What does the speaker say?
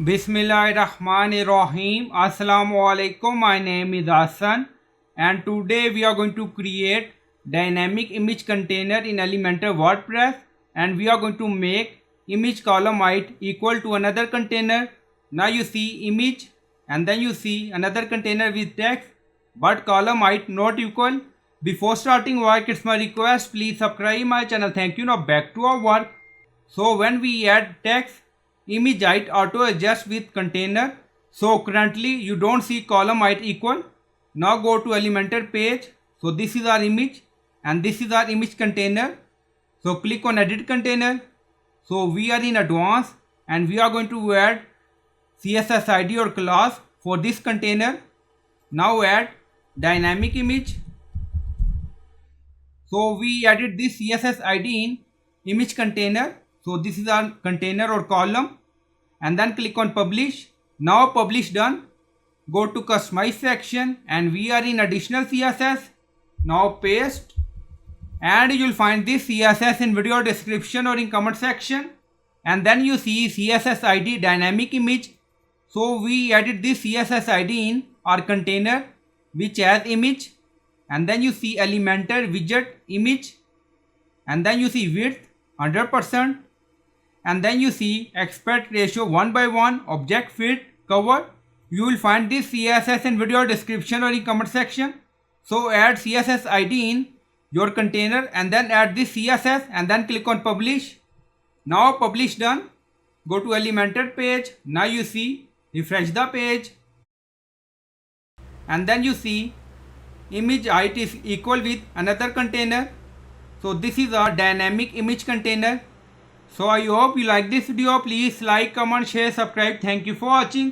Bismillahirrahmanirrahim. Assalamu alaikum. My name is Hassan and today we are going to create dynamic image container in Elementor WordPress, and we are going to make image column height equal to another container. Now you see image and then you see another container with text but column height not equal. Before starting work, it's my request, please subscribe my channel. Thank you. Now back to our work. So when we add text, image height auto adjust with container. So currently you don't see column height equal. Now go to Elementor page. So this is our image and this is our image container. So click on edit container. So we are in advanced and we are going to add CSS ID or class for this container. Now add dynamic image. So we added this CSS ID in image container. So this is our container or column, and then click on publish. Now publish done. Go to customize section and we are in additional CSS. Now paste, and you will find this CSS in video description or in comment section, and then you see CSS ID dynamic image. So we added this CSS ID in our container which has image, and then you see elementor-widget-image, and then you see width 100%, and then you see aspect ratio 1:1, object fit cover. You will find this CSS in video description or in comment section. So add CSS ID in your container and then add this CSS and then click on publish. Now publish done. Go to Elementor page. Now you see, refresh the page, and then you see image height is equal with another container. So this is our dynamic image container. So I hope you like this video. Please like, comment, share, subscribe. Thank you for watching.